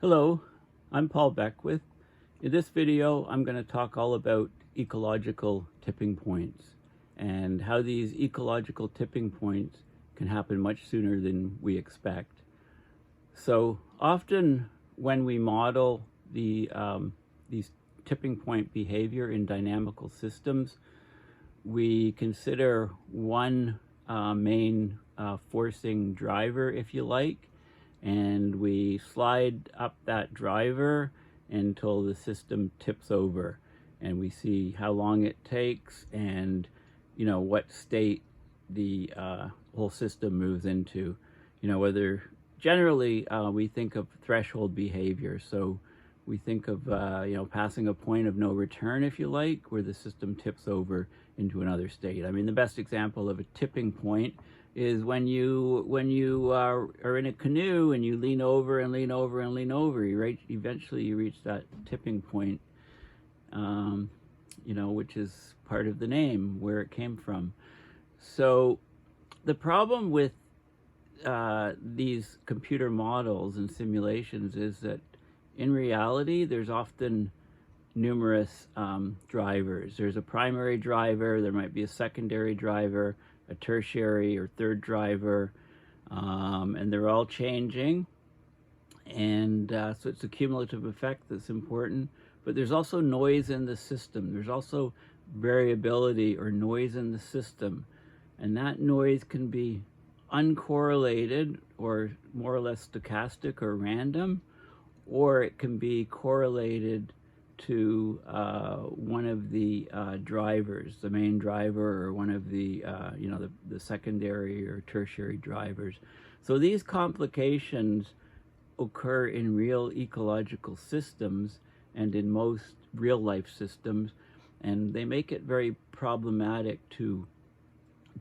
Hello, I'm Paul Beckwith. In this video, I'm going to talk all about ecological tipping points and how these ecological tipping points can happen much sooner than we expect. So often when we model these tipping point behavior in dynamical systems, we consider one main forcing driver, if you like, and we slide up that driver until the system tips over, and we see how long it takes and what state the whole system moves into. Whether generally we think of threshold behavior, so we think of passing a point of no return, if you like, where the system tips over into another state. I mean, the best example of a tipping point is when you are in a canoe and you lean over and lean over and lean over. Eventually you reach that tipping point, which is part of the name, where it came from. So the problem with these computer models and simulations is that in reality there's often numerous drivers. There's a primary driver, there might be a secondary driver, a tertiary or third driver, and they're all changing, and so it's a cumulative effect that's important. But there's also noise in the system. There's also variability or noise in the system, and that noise can be uncorrelated or more or less stochastic or random, or it can be correlated to one of the drivers, the main driver, or one of the the secondary or tertiary drivers. So these complications occur in real ecological systems and in most real life systems, and they make it very problematic to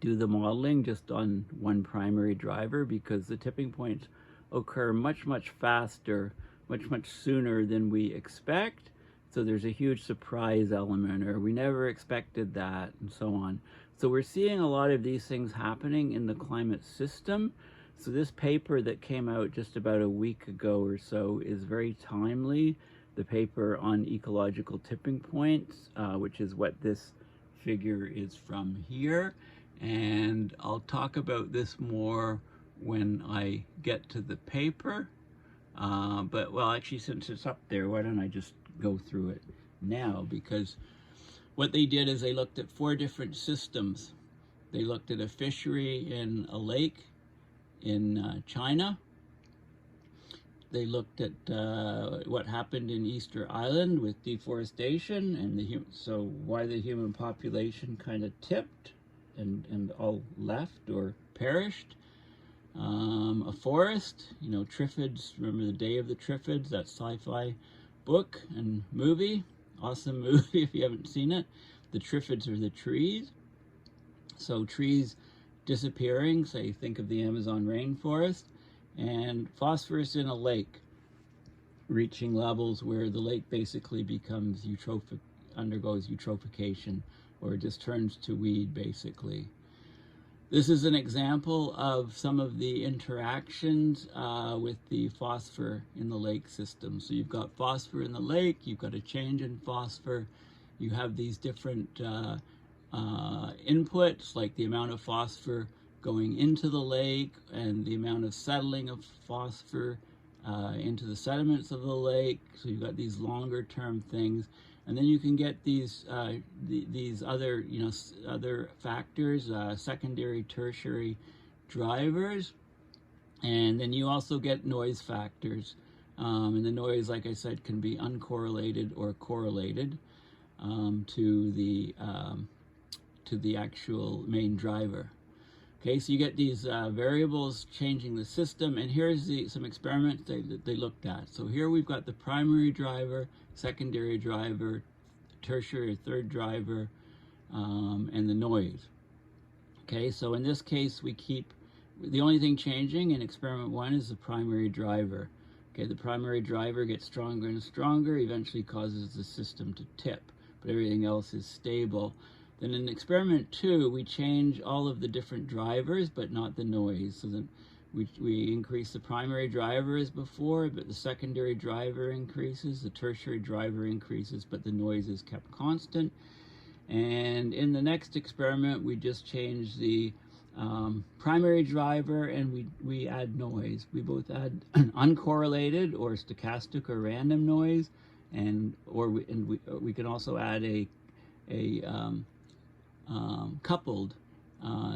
do the modeling just on one primary driver, because the tipping points occur much faster, much sooner than we expect. So there's a huge surprise element, or we never expected that, and so on. So we're seeing a lot of these things happening in the climate system. So this paper that came out just about a week ago or so is very timely. The paper on ecological tipping points, which is what this figure is from here. And I'll talk about this more when I get to the paper. But well, actually, since it's up there, why don't I just go through it now? Because what they did is they looked at 4 different systems. They looked at a fishery in a lake in China. They looked at what happened in Easter Island with deforestation and so why the human population kind of tipped and all left or perished. A forest, Triffids, remember the Day of the Triffids, that sci-fi book and movie, awesome movie if you haven't seen it. The Triffids are the trees. So trees disappearing, say think of the Amazon rainforest, and phosphorus in a lake, reaching levels where the lake basically becomes undergoes eutrophication, or it just turns to weed basically. This is an example of some of the interactions with the phosphor in the lake system. So you've got phosphor in the lake, you've got a change in phosphor, you have these different inputs, like the amount of phosphor going into the lake and the amount of settling of phosphor into the sediments of the lake. So you've got these longer term things. And then you can get these other other factors, secondary, tertiary drivers, and then you also get noise factors. And the noise, like I said, can be uncorrelated or correlated to the actual main driver. Okay, so you get these variables changing the system, and here's some experiments they looked at. So here we've got the primary driver, secondary driver, tertiary or third driver, and the noise. Okay, so in this case we keep, the only thing changing in experiment 1 is the primary driver. Okay, the primary driver gets stronger and stronger, eventually causes the system to tip, but everything else is stable. Then in experiment 2, we change all of the different drivers, but not the noise. So then We increase the primary driver as before, but the secondary driver increases, the tertiary driver increases, but the noise is kept constant. And in the next experiment, we just change the primary driver and we add noise. We both add uncorrelated or stochastic or random noise, and we can also add a coupled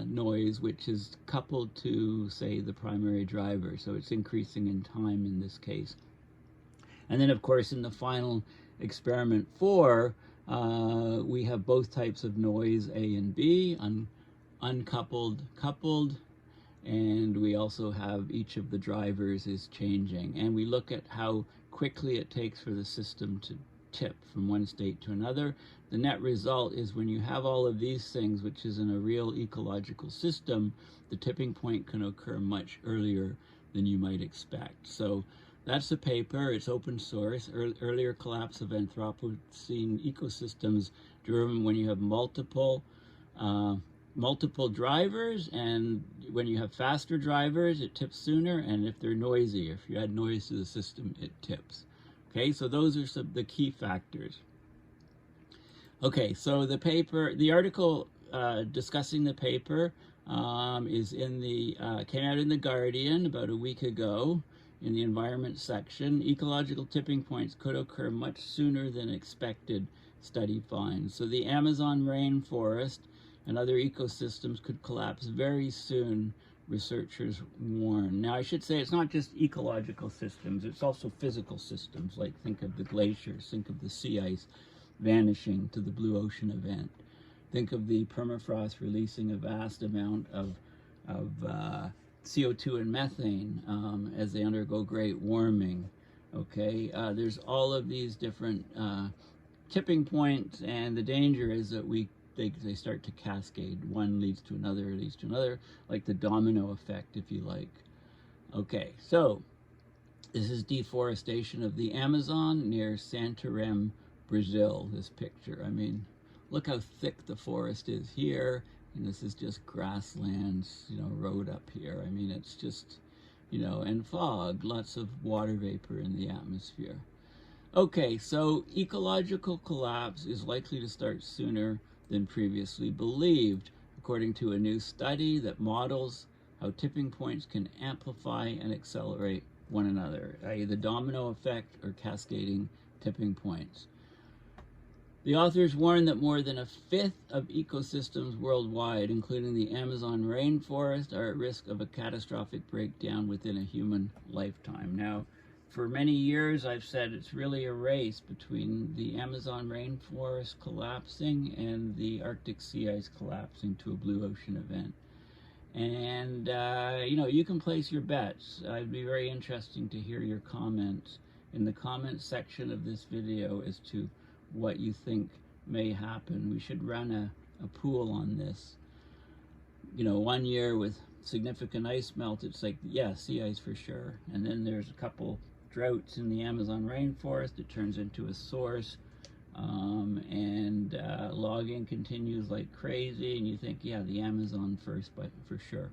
noise, which is coupled to, say, the primary driver. So it's increasing in time in this case. And then, of course, in the final experiment 4, we have both types of noise, A and B, uncoupled, coupled, and we also have each of the drivers is changing. And we look at how quickly it takes for the system to tip from one state to another. The net result is when you have all of these things, which is in a real ecological system, the tipping point can occur much earlier than you might expect. So that's the paper. It's open source. Earlier collapse of Anthropocene ecosystems driven when you have multiple drivers, and when you have faster drivers, it tips sooner, and if they're noisy, if you add noise to the system, it tips. Okay, so those are some of the key factors. Okay, so the article discussing the paper is came out in The Guardian about a week ago in the environment section. Ecological tipping points could occur much sooner than expected, study finds. So the Amazon rainforest and other ecosystems could collapse very soon, researchers warn. Now, I should say it's not just ecological systems, it's also physical systems, like think of the glaciers, think of the sea ice vanishing to the blue ocean event. Think of the permafrost releasing a vast amount of CO2 and methane as they undergo great warming. Okay, there's all of these different tipping points, and the danger is that they start to cascade. One leads to another, like the domino effect, if you like. Okay, so this is deforestation of the Amazon near Santarém, Brazil, this picture. I mean, look how thick the forest is here, and this is just grasslands, road up here. I mean, it's just, and fog, lots of water vapor in the atmosphere. Okay, so ecological collapse is likely to start sooner than previously believed, according to a new study that models how tipping points can amplify and accelerate one another, i.e. the domino effect or cascading tipping points. The authors warn that more than a fifth of ecosystems worldwide, including the Amazon rainforest, are at risk of a catastrophic breakdown within a human lifetime. Now, for many years, I've said it's really a race between the Amazon rainforest collapsing and the Arctic sea ice collapsing to a blue ocean event. And, you can place your bets. It'd be very interesting to hear your comments in the comments section of this video as to what you think may happen. We should run a pool on this. 1 year with significant ice melt, it's like, yeah, sea ice for sure. And then there's a couple droughts in the Amazon rainforest, it turns into a source, and logging continues like crazy, and you think, yeah, the Amazon first, but for sure.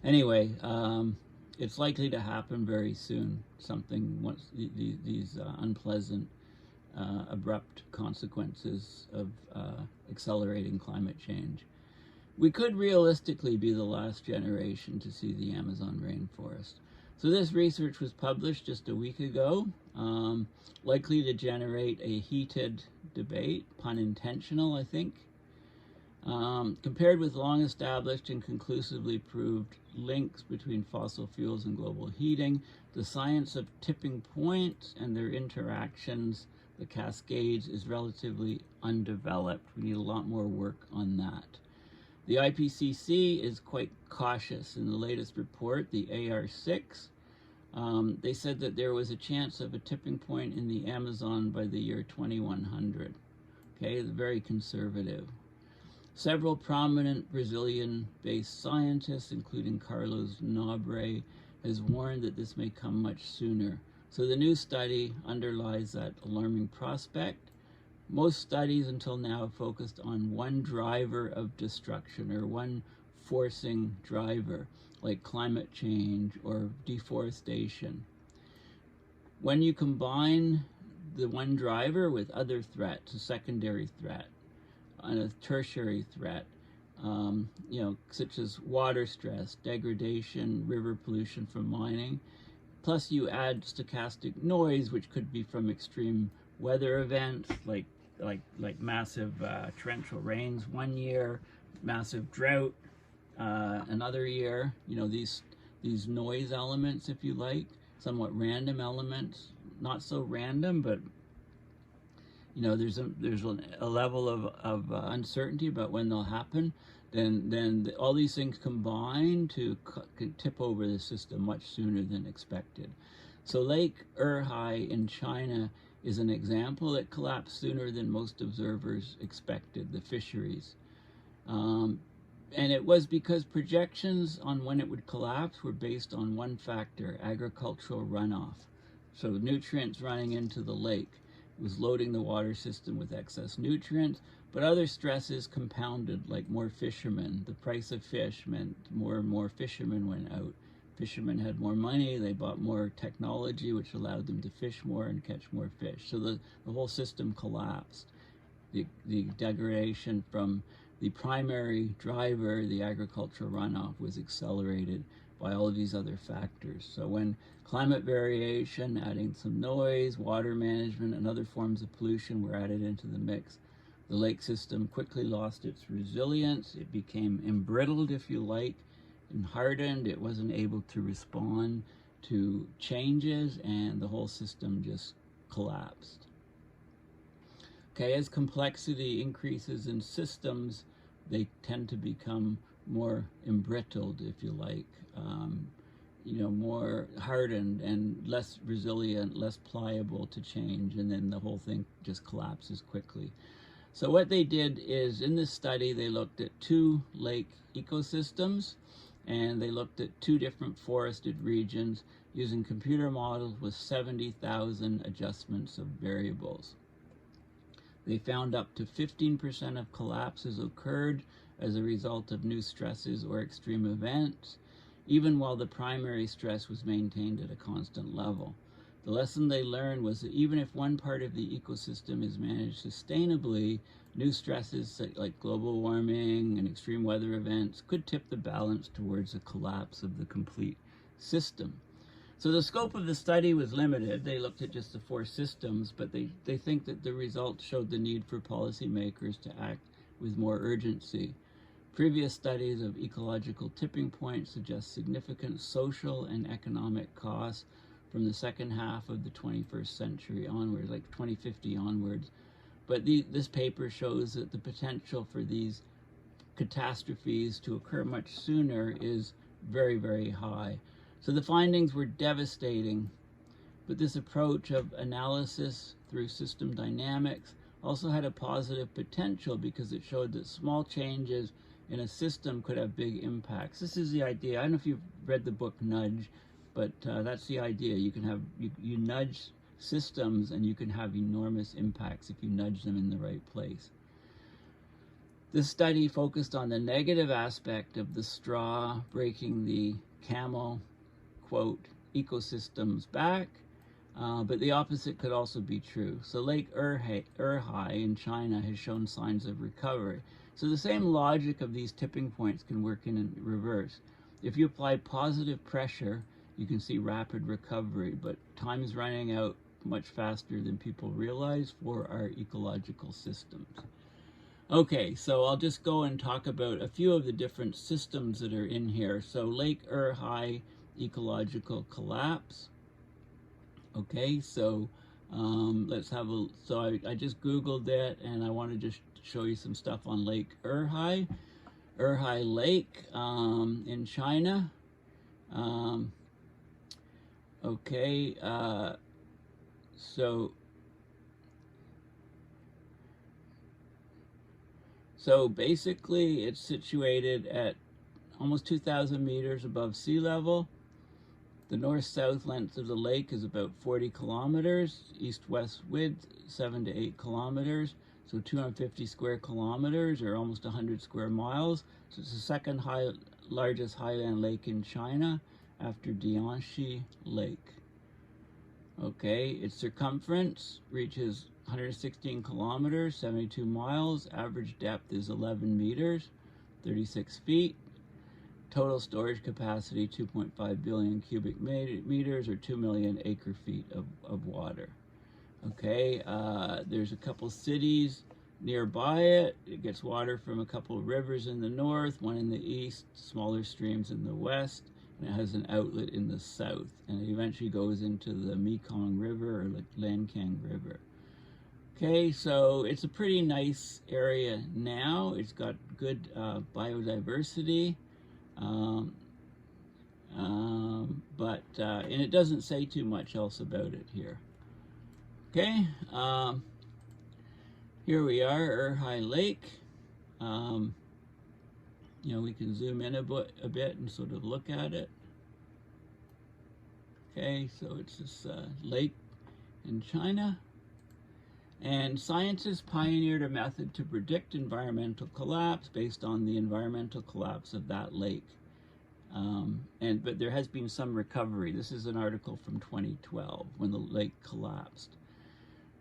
Anyway, it's likely to happen very soon, once these unpleasant, abrupt consequences of accelerating climate change. We could realistically be the last generation to see the Amazon rainforest. So this research was published just a week ago, likely to generate a heated debate, pun intentional, I think. Compared with long-established and conclusively proved links between fossil fuels and global heating, the science of tipping points and their interactions, the cascades, is relatively undeveloped. We need a lot more work on that. The IPCC is quite cautious. In the latest report, the AR6, they said that there was a chance of a tipping point in the Amazon by the year 2100. Okay, very conservative. Several prominent Brazilian-based scientists, including Carlos Nobre, has warned that this may come much sooner. So the new study underlies that alarming prospect. Most studies until now have focused on one driver of destruction, or one forcing driver, like climate change or deforestation. When you combine the one driver with other threats, a secondary threat, and a tertiary threat, such as water stress, degradation, river pollution from mining, plus you add stochastic noise, which could be from extreme weather events, like massive torrential rains one year, massive drought another year. These noise elements, if you like, somewhat random elements, not so random, but there's a level of uncertainty about when they'll happen. Then all these things combine to tip over the system much sooner than expected. So Lake Erhai in China is an example that collapsed sooner than most observers expected, the fisheries. And it was because projections on when it would collapse were based on one factor, agricultural runoff. So nutrients running into the lake. It was loading the water system with excess nutrients, but other stresses compounded, like more fishermen. The price of fish meant more and more fishermen went out. Fishermen had more money, they bought more technology, which allowed them to fish more and catch more fish. So the whole system collapsed. The degradation from the primary driver, the agricultural runoff, was accelerated by all of these other factors. So when climate variation, adding some noise, water management, and other forms of pollution were added into the mix, the lake system quickly lost its resilience. It became embrittled, if you like, and hardened. It wasn't able to respond to changes, and the whole system just collapsed. Okay, as complexity increases in systems, they tend to become more embrittled, if you like, more hardened and less resilient, less pliable to change, and then the whole thing just collapses quickly. So what they did is, in this study, they looked at 2 lake ecosystems, and they looked at 2 different forested regions using computer models with 70,000 adjustments of variables. They found up to 15% of collapses occurred as a result of new stresses or extreme events, even while the primary stress was maintained at a constant level. The lesson they learned was that even if one part of the ecosystem is managed sustainably, new stresses like global warming and extreme weather events could tip the balance towards a collapse of the complete system. So the scope of the study was limited. They looked at just the 4 systems, but they think that the results showed the need for policymakers to act with more urgency. Previous studies of ecological tipping points suggest significant social and economic costs from the second half of the 21st century onwards, like 2050 onwards. But this paper shows that the potential for these catastrophes to occur much sooner is very, very high. So the findings were devastating, but this approach of analysis through system dynamics also had a positive potential because it showed that small changes in a system could have big impacts. This is the idea. I don't know if you've read the book Nudge, but that's the idea. You can have, you nudge systems and you can have enormous impacts if you nudge them in the right place. This study focused on the negative aspect of the straw breaking the camel, quote, ecosystems back, but the opposite could also be true. So Lake Erhai in China has shown signs of recovery. So the same logic of these tipping points can work in reverse. If you apply positive pressure, you can see rapid recovery, but time is running out much faster than people realize for our ecological systems. Okay, so I'll just go and talk about a few of the different systems that are in here. So Lake Erhai ecological collapse. Okay, so let's have a, so I just Googled that, and I want to just show you some stuff on Lake Erhai. Erhai Lake in China. Okay, so basically it's situated at almost 2,000 meters above sea level. The north-south length of the lake is about 40 kilometers, east-west width 7 to 8 kilometers. so 250 square kilometers, or almost 100 square miles. So it's the second largest highland lake in China after Dianshi Lake. Okay, its circumference reaches 116 kilometers, 72 miles. Average depth is 11 meters, 36 feet. Total storage capacity, 2.5 billion cubic meters, or 2 million acre feet of water. Okay, there's a couple cities nearby it. It gets water from a couple of rivers in the north, one in the east, smaller streams in the west, and it has an outlet in the south. And it eventually goes into the Mekong River, or the Lancang River. Okay, so it's a pretty nice area now. It's got good biodiversity. And it doesn't say too much else about it here. Okay, here we are, Erhai Lake. You know, we can zoom in a bit and sort of look at it. Okay, so it's this lake in China. And scientists pioneered a method to predict environmental collapse based on the environmental collapse of that lake. But there has been some recovery. This is an article from 2012 when the lake collapsed.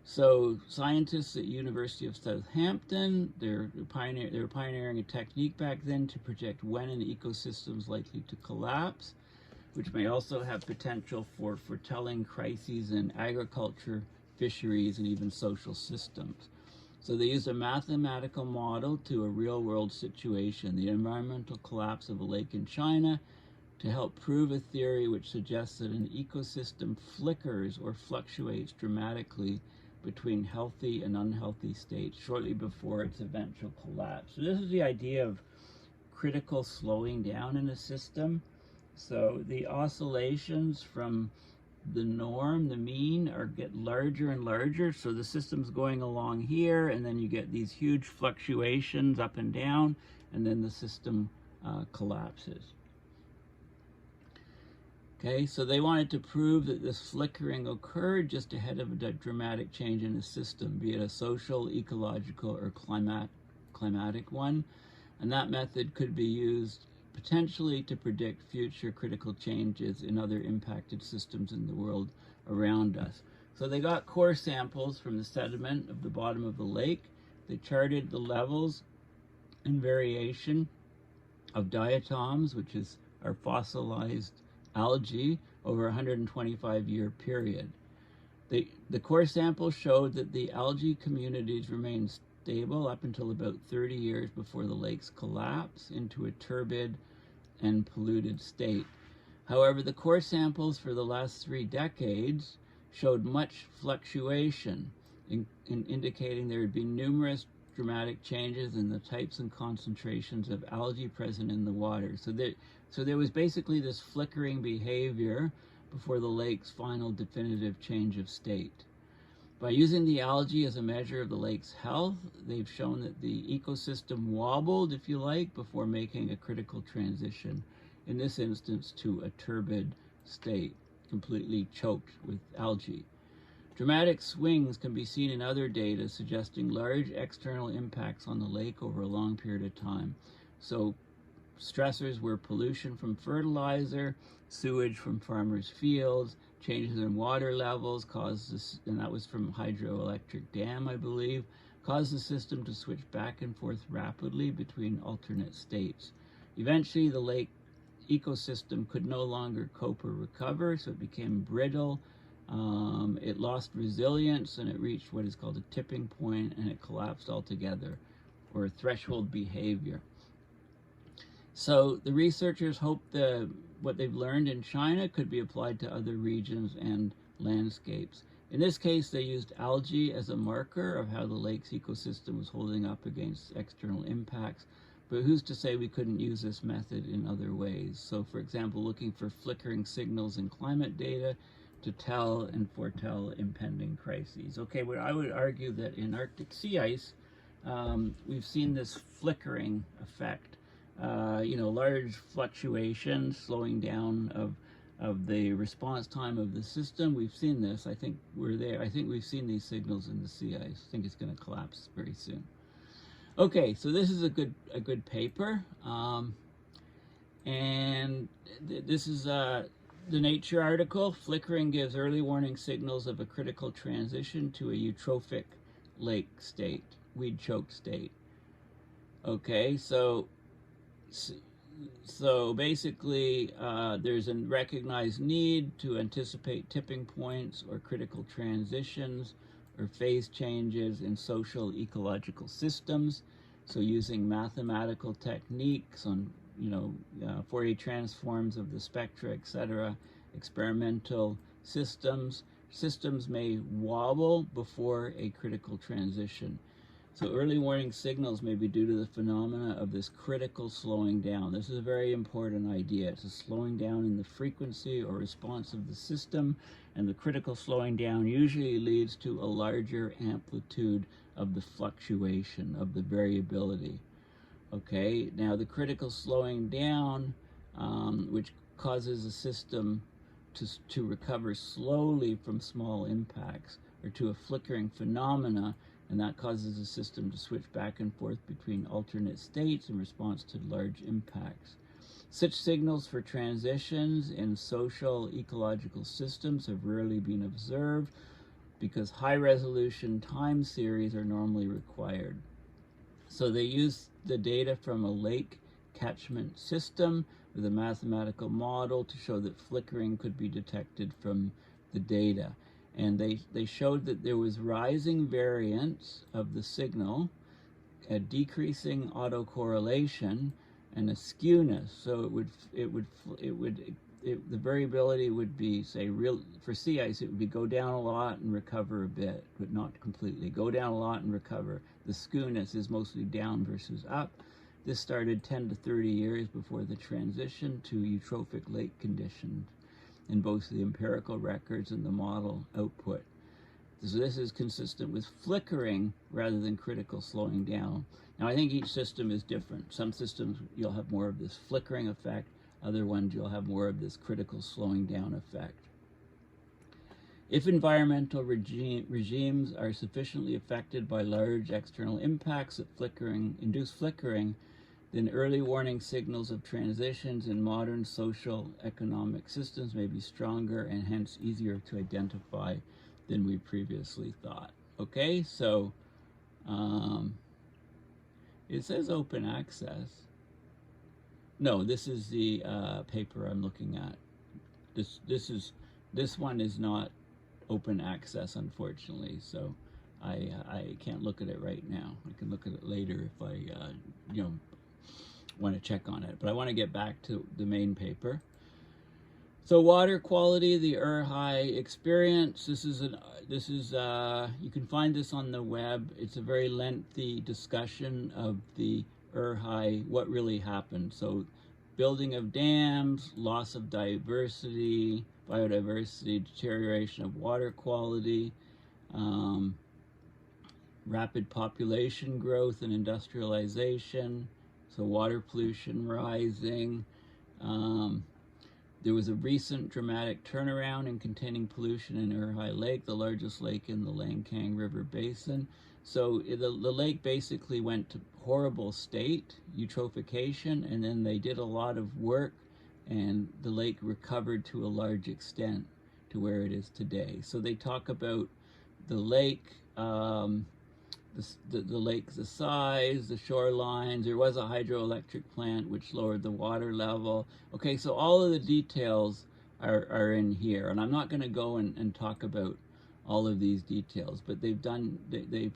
So scientists at University of Southampton, they were pioneering a technique back then to project when an ecosystem is likely to collapse, which may also have potential for foretelling crises in agriculture, fisheries, and even social systems. So they used a mathematical model to a real-world situation, the environmental collapse of a lake in China, to help prove a theory which suggests that an ecosystem flickers or fluctuates dramatically between healthy and unhealthy states shortly before its eventual collapse. So this is the idea of critical slowing down in a system. So the oscillations from the norm, the mean, get larger and larger. So the system's going along here, and then you get these huge fluctuations up and down, and then the system collapses. Okay, so they wanted to prove that this flickering occurred just ahead of a dramatic change in the system, be it a social, ecological, or climatic one. And that method could be used potentially to predict future critical changes in other impacted systems in the world around us. So they got core samples from the sediment of the bottom of the lake. They charted the levels and variation of diatoms, which is our fossilized algae, over a 125-year period. The core sample showed that the algae communities remained stable up until about 30 years before the lakes collapse into a turbid and polluted state. However, the core samples for the last 3 decades showed much fluctuation, indicating there had been numerous dramatic changes in the types and concentrations of algae present in the water. So there was basically this flickering behavior before the lake's final definitive change of state. By using the algae as a measure of the lake's health, they've shown that the ecosystem wobbled, if you like, before making a critical transition, in this instance to a turbid state, completely choked with algae. Dramatic swings can be seen in other data suggesting large external impacts on the lake over a long period of time. So stressors were pollution from fertilizer, sewage from farmers' fields, changes in water levels caused this, and that was from hydroelectric dam, I believe, caused the system to switch back and forth rapidly between alternate states. Eventually, the lake ecosystem could no longer cope or recover, so it became brittle. It lost resilience, and it reached what is called a tipping point, and it collapsed altogether, or threshold behavior. So the researchers hope that what they've learned in China could be applied to other regions and landscapes. In this case, they used algae as a marker of how the lake's ecosystem was holding up against external impacts. But who's to say we couldn't use this method in other ways? So, for example, looking for flickering signals in climate data to tell and foretell impending crises. Okay, well, I would argue that in Arctic sea ice, we've seen this flickering effect. Large fluctuations, slowing down the response time of the system. We've seen this. I think we're there. I think we've seen these signals in the sea ice. I think it's going to collapse very soon. Okay, so this is a good paper, and this is the Nature article. Flickering gives early warning signals of a critical transition to a eutrophic lake state, weed choke state. Okay, so basically, there's a recognized need to anticipate tipping points or critical transitions or phase changes in social ecological systems. So using mathematical techniques on, Fourier transforms of the spectra, etc., experimental systems may wobble before a critical transition. So early warning signals may be due to the phenomena of this critical slowing down. This is a very important idea. It's a slowing down in the frequency or response of the system, and the critical slowing down usually leads to a larger amplitude of the fluctuation, of the variability. Okay, now the critical slowing down, which causes a system to recover slowly from small impacts, or to a flickering phenomena, and that causes the system to switch back and forth between alternate states in response to large impacts. Such signals for transitions in social ecological systems have rarely been observed because high-resolution time series are normally required. So they use the data from a lake catchment system with a mathematical model to show that flickering could be detected from the data. And they showed that there was rising variance of the signal, a decreasing autocorrelation, and a skewness. So the variability would be, say, for sea ice, it would be go down a lot and recover a bit, but not completely. Go down a lot and recover. The skewness is mostly down versus up. This started 10 to 30 years before the transition to eutrophic lake conditions in both the empirical records and the model output. So this is consistent with flickering rather than critical slowing down. Now I think each system is different. Some systems you'll have more of this flickering effect, other ones you'll have more of this critical slowing down effect. If environmental regimes are sufficiently affected by large external impacts that induce flickering, then early warning signals of transitions in modern social economic systems may be stronger and hence easier to identify than we previously thought. Okay, so it says open access. No, this is the paper I'm looking at. This one is not open access, unfortunately, so I can't look at it right now. I can look at it later if I want to check on it, but I want to get back to the main paper. So water quality, the Ur-High experience. This is you can find this on the web. It's a very lengthy discussion of the Ur-High, what really happened. So building of dams, loss of biodiversity, deterioration of water quality, rapid population growth and industrialization, so water pollution rising. There was a recent dramatic turnaround in containing pollution in Ur-High Lake, the largest lake in the Langkang River Basin. So the lake basically went to horrible state, eutrophication, and then they did a lot of work, and the lake recovered to a large extent to where it is today. So they talk about the lake, the lake, the size, the shorelines. There was a hydroelectric plant which lowered the water level. Okay, so all of the details are in here, and I'm not going to go and talk about all of these details, but they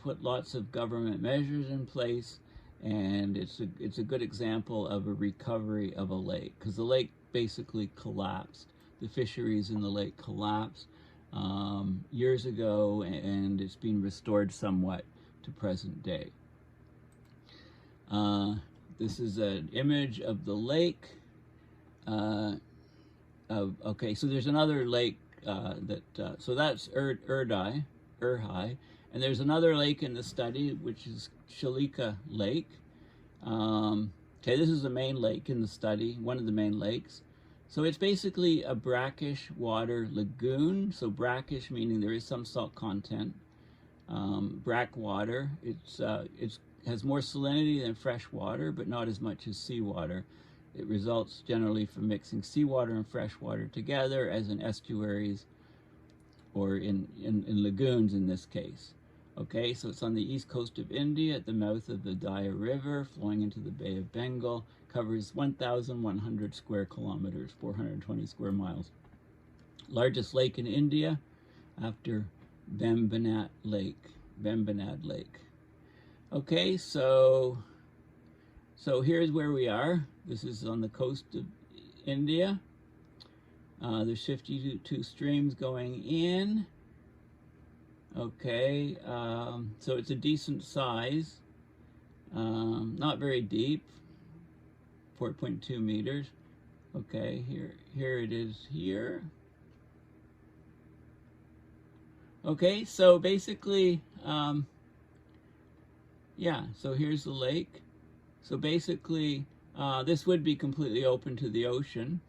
put lots of government measures in place, and it's a good example of a recovery of a lake, because the lake basically collapsed. The fisheries in the lake collapsed years ago, and it's been restored somewhat to present day. This is an image of the lake. Okay, so there's another lake so that's Ur-High, and there's another lake in the study, which is Shalika Lake. Okay, this is the main lake in the study, one of the main lakes. So it's basically a brackish water lagoon. So brackish meaning there is some salt content. Brack water, it has more salinity than fresh water, but not as much as seawater. It results generally from mixing seawater and fresh water together, as in estuaries or in lagoons in this case. Okay, so it's on the east coast of India at the mouth of the Daya River, flowing into the Bay of Bengal, covers 1,100 square kilometers, 420 square miles. Largest lake in India after Vembanad Lake. Okay, so here's where we are. This is on the coast of India. There's 52 streams going in. Okay, so it's a decent size. Not very deep, 4.2 meters. Okay, here it is here. Okay, so basically, yeah, so here's the lake. So basically, this would be completely open to the ocean,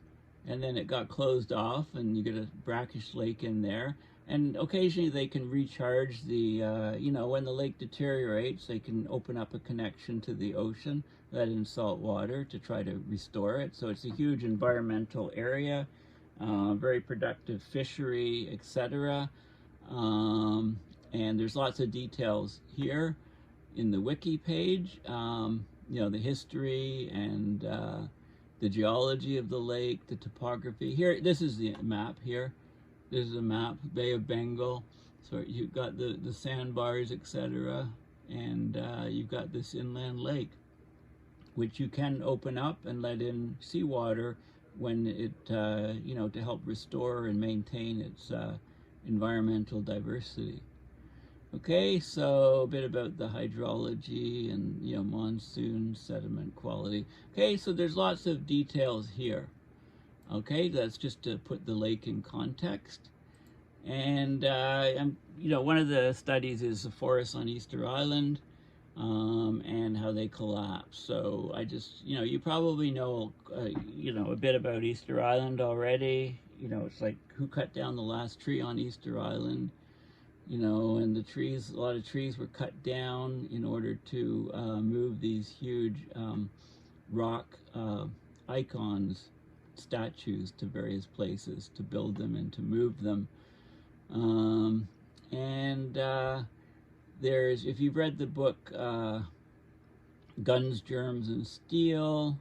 and then it got closed off, and you get a brackish lake in there. And occasionally they can recharge the, you know, when the lake deteriorates, they can open up a connection to the ocean, let in salt water to try to restore it. So it's a huge environmental area, very productive fishery, etc. And there's lots of details here in the wiki page, you know, the history and the geology of the lake, the topography. Here, this is the map here. This is a map, Bay of Bengal. So you've got the sandbars, etc. And you've got this inland lake, which you can open up and let in seawater when it, you know, to help restore and maintain its environmental diversity. Okay, so a bit about the hydrology and, you know, monsoon, sediment quality. Okay, so there's lots of details here. Okay, that's just to put the lake in context. And, you know, one of the studies is the forests on Easter Island and how they collapse. So I just, you know, you probably know, you know, a bit about Easter Island already. You know, it's like who cut down the last tree on Easter Island? You know, and the trees, a lot of trees were cut down in order to move these huge rock icons, statues to various places to build them and to move them. There's, if you've read the book Guns, Germs, and Steel,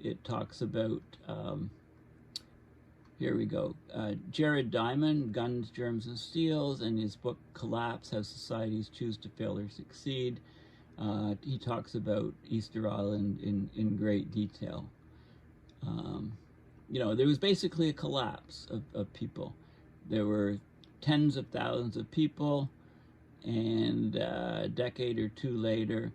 it talks about here we go. Jared Diamond, Guns, Germs, and Steels, and his book Collapse, How Societies Choose to Fail or Succeed. He talks about Easter Island in great detail. You know, there was basically a collapse of people. There were tens of thousands of people, and a decade or two later,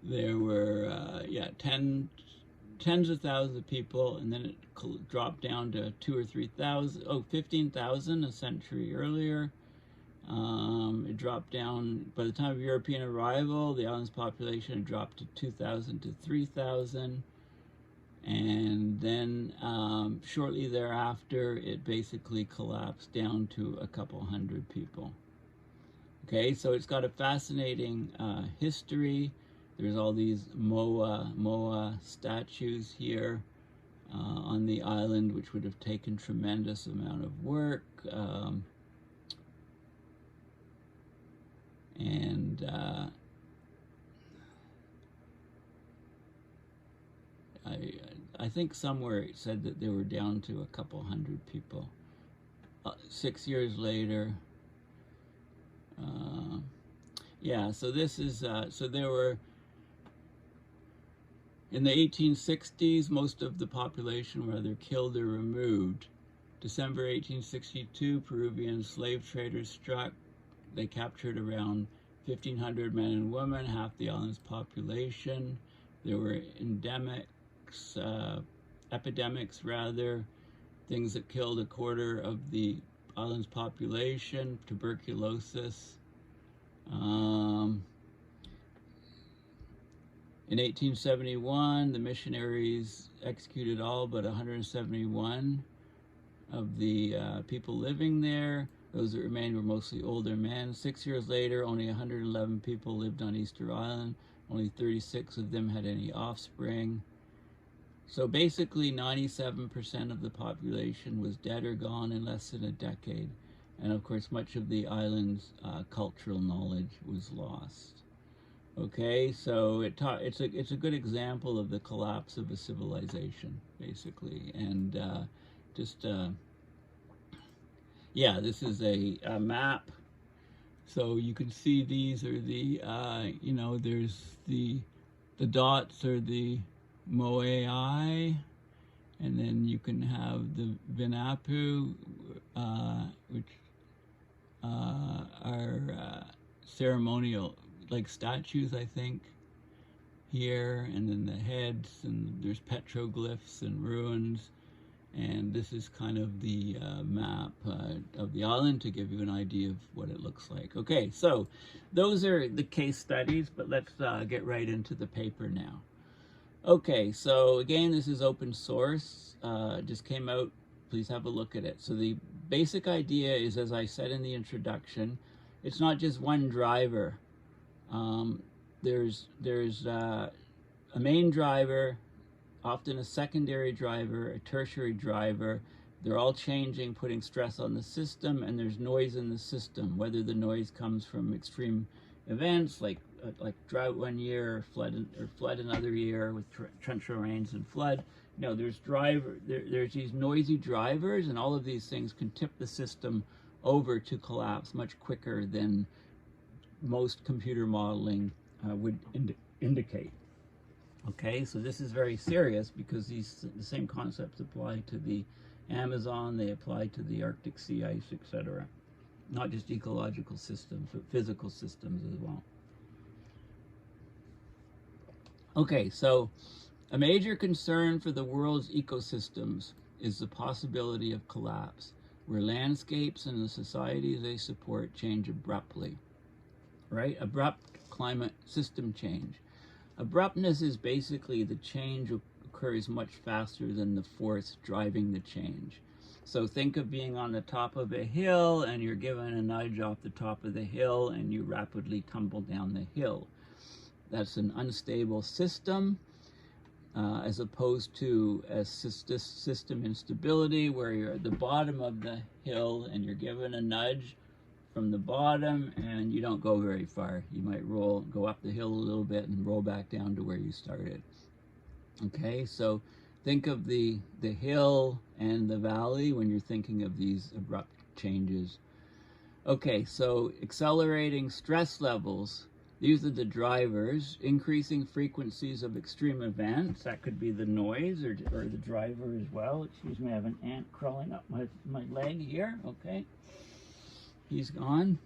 there were, yeah, tens of thousands of people, and then it dropped down to 2,000 or 3,000, 15,000 a century earlier. It dropped down, by the time of European arrival, the island's population had dropped to 2,000 to 3,000. And then shortly thereafter, it basically collapsed down to a couple hundred people. Okay, so it's got a fascinating history. There's all these Moa statues here on the island, which would have taken tremendous amount of work. I think somewhere it said that they were down to a couple hundred people. 6 years later, yeah, so this is, so there were, in the 1860s, most of the population were either killed or removed. December 1862, Peruvian slave traders struck. They captured around 1,500 men and women, half the island's population. There were epidemics rather, things that killed a quarter of the island's population, tuberculosis. In 1871, the missionaries executed all but 171 of the people living there. Those that remained were mostly older men. 6 years later, only 111 people lived on Easter Island. Only 36 of them had any offspring. So basically 97% of the population was dead or gone in less than a decade. And of course, much of the island's cultural knowledge was lost. Okay, so it's a good example of the collapse of a civilization, basically. And yeah, this is a map. So you can see these are the, there's the dots are the Moai, and then you can have the Vinapu, which are ceremonial, like statues, I think, here, and then the heads, and there's petroglyphs and ruins. And this is kind of the map of the island to give you an idea of what it looks like. Okay, so those are the case studies, but let's get right into the paper now. Okay, so again, this is open source, just came out. Please have a look at it. So the basic idea is, as I said in the introduction, it's not just one driver. There's a main driver, often a secondary driver, a tertiary driver. They're all changing, putting stress on the system, and there's noise in the system, whether the noise comes from extreme events like drought one year, or flood another year with torrential rains and flood. You know, there's these noisy drivers, and all of these things can tip the system over to collapse much quicker than most computer modeling would indicate. Okay, so this is very serious because the same concepts apply to the Amazon, they apply to the Arctic sea ice, etc. Not just ecological systems, but physical systems as well. Okay, so a major concern for the world's ecosystems is the possibility of collapse, where landscapes and the societies they support change abruptly, right? Abrupt climate system change. Abruptness is basically the change occurs much faster than the force driving the change. So think of being on the top of a hill and you're given a nudge off the top of the hill and you rapidly tumble down the hill. That's an unstable system, as opposed to a system instability where you're at the bottom of the hill and you're given a nudge from the bottom and you don't go very far. You might go up the hill a little bit and roll back down to where you started. Okay, so think of the hill and the valley when you're thinking of these abrupt changes. Okay, so accelerating stress levels, these are the drivers. Increasing frequencies of extreme events, that could be the noise or the driver as well. Excuse me, I have an ant crawling up my leg here, okay. He's gone.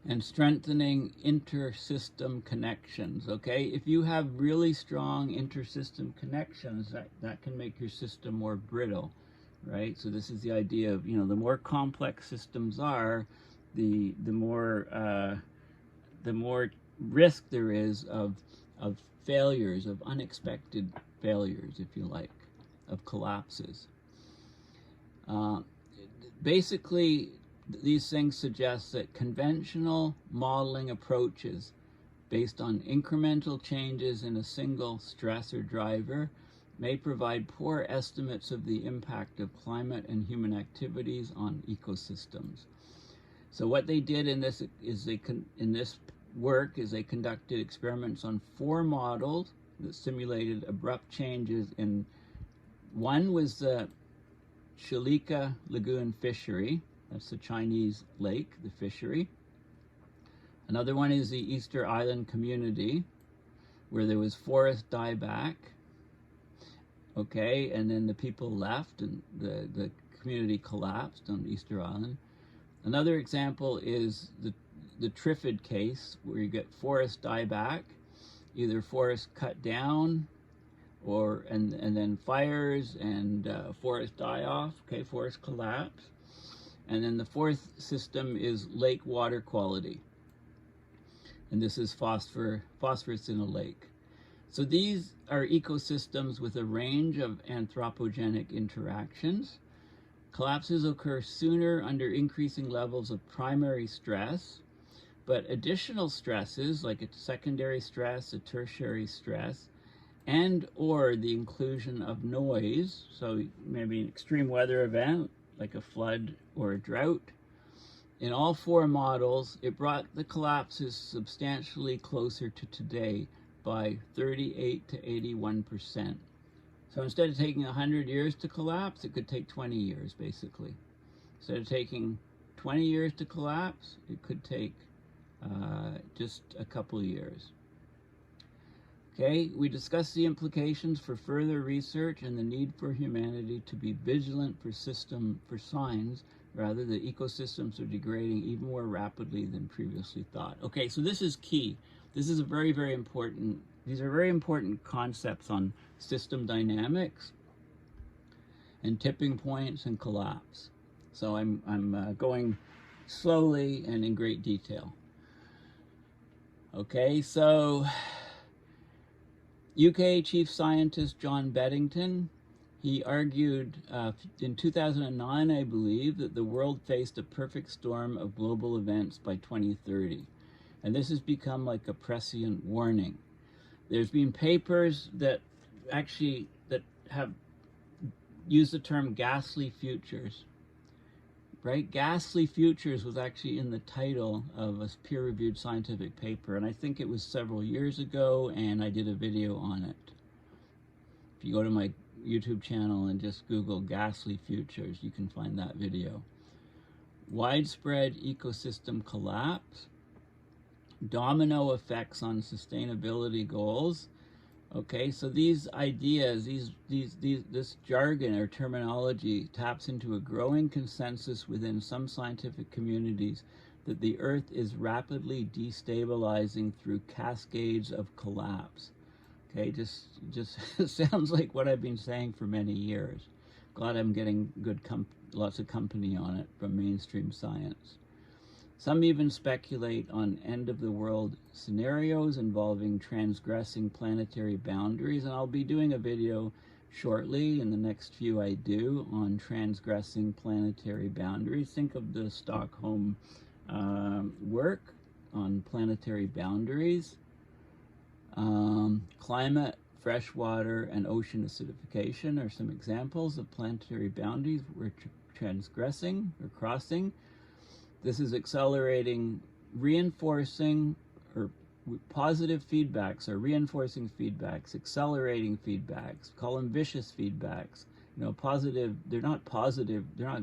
And strengthening inter-system connections, okay? If you have really strong inter-system connections, that can make your system more brittle, right? So this is the idea of, the more complex systems are, the more risk there is of failures, of unexpected failures, if you like, of collapses. Basically, these things suggest that conventional modeling approaches based on incremental changes in a single stressor driver may provide poor estimates of the impact of climate and human activities on ecosystems. So what they did in this work is they conducted experiments on 4 models that simulated abrupt changes in. One was the Shilika Lagoon fishery. That's the Chinese lake, the fishery. Another one is the Easter Island community, where there was forest dieback. Okay, and then the people left and the community collapsed on Easter Island. Another example is the Triffid case, where you get forest dieback, either forest cut down and then fires and forest die off, okay, forest collapse. And then the fourth system is lake water quality. and this is phosphorus in a lake. So these are ecosystems with a range of anthropogenic interactions. Collapses occur sooner under increasing levels of primary stress, but additional stresses like a secondary stress, a tertiary stress, and or the inclusion of noise, so maybe an extreme weather event like a flood or a drought. In all four models, it brought the collapses substantially closer to today by 38 to 81%. So instead of taking 100 years to collapse, it could take 20 years, basically. Instead of taking 20 years to collapse, it could take just a couple years. Okay, we discussed the implications for further research and the need for humanity to be vigilant for signs, rather the ecosystems are degrading even more rapidly than previously thought. Okay, so this is key. This is a very, very important, these are very important concepts on system dynamics and tipping points and collapse. So I'm going slowly and in great detail. Okay, so UK Chief Scientist John Beddington, he argued in 2009, I believe, that the world faced a perfect storm of global events by 2030. And this has become like a prescient warning. There's been papers that actually have used the term ghastly futures, right? Ghastly futures was actually in the title of a peer-reviewed scientific paper, and I think it was several years ago, and I did a video on it. If you go to my YouTube channel and just Google ghastly futures, you can find that video. Widespread ecosystem collapse, domino effects on sustainability goals. Okay, so these ideas, this jargon or terminology taps into a growing consensus within some scientific communities that the Earth is rapidly destabilizing through cascades of collapse. Okay, just sounds like what I've been saying for many years. Glad I'm getting lots of company on it from mainstream science. Some even speculate on end-of-the-world scenarios involving transgressing planetary boundaries, and I'll be doing a video shortly in the next few I do on transgressing planetary boundaries. Think of the Stockholm work on planetary boundaries. Climate, freshwater, and ocean acidification are some examples of planetary boundaries we're transgressing or crossing. This is accelerating, reinforcing, or positive feedbacks or reinforcing feedbacks, accelerating feedbacks, call them vicious feedbacks. You know, positive, they're not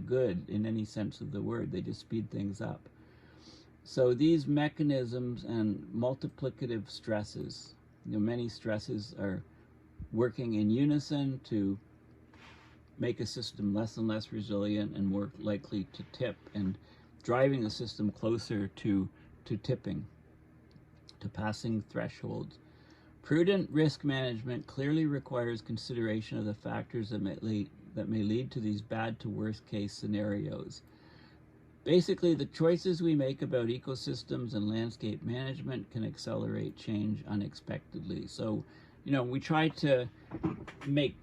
good in any sense of the word, they just speed things up. So these mechanisms and multiplicative stresses, you know, many stresses are working in unison to make a system less and less resilient and more likely to tip, and driving the system closer to tipping, to passing thresholds. Prudent risk management clearly requires consideration of the factors that may lead to these bad to worst case scenarios. Basically, the choices we make about ecosystems and landscape management can accelerate change unexpectedly. So, you know, we try to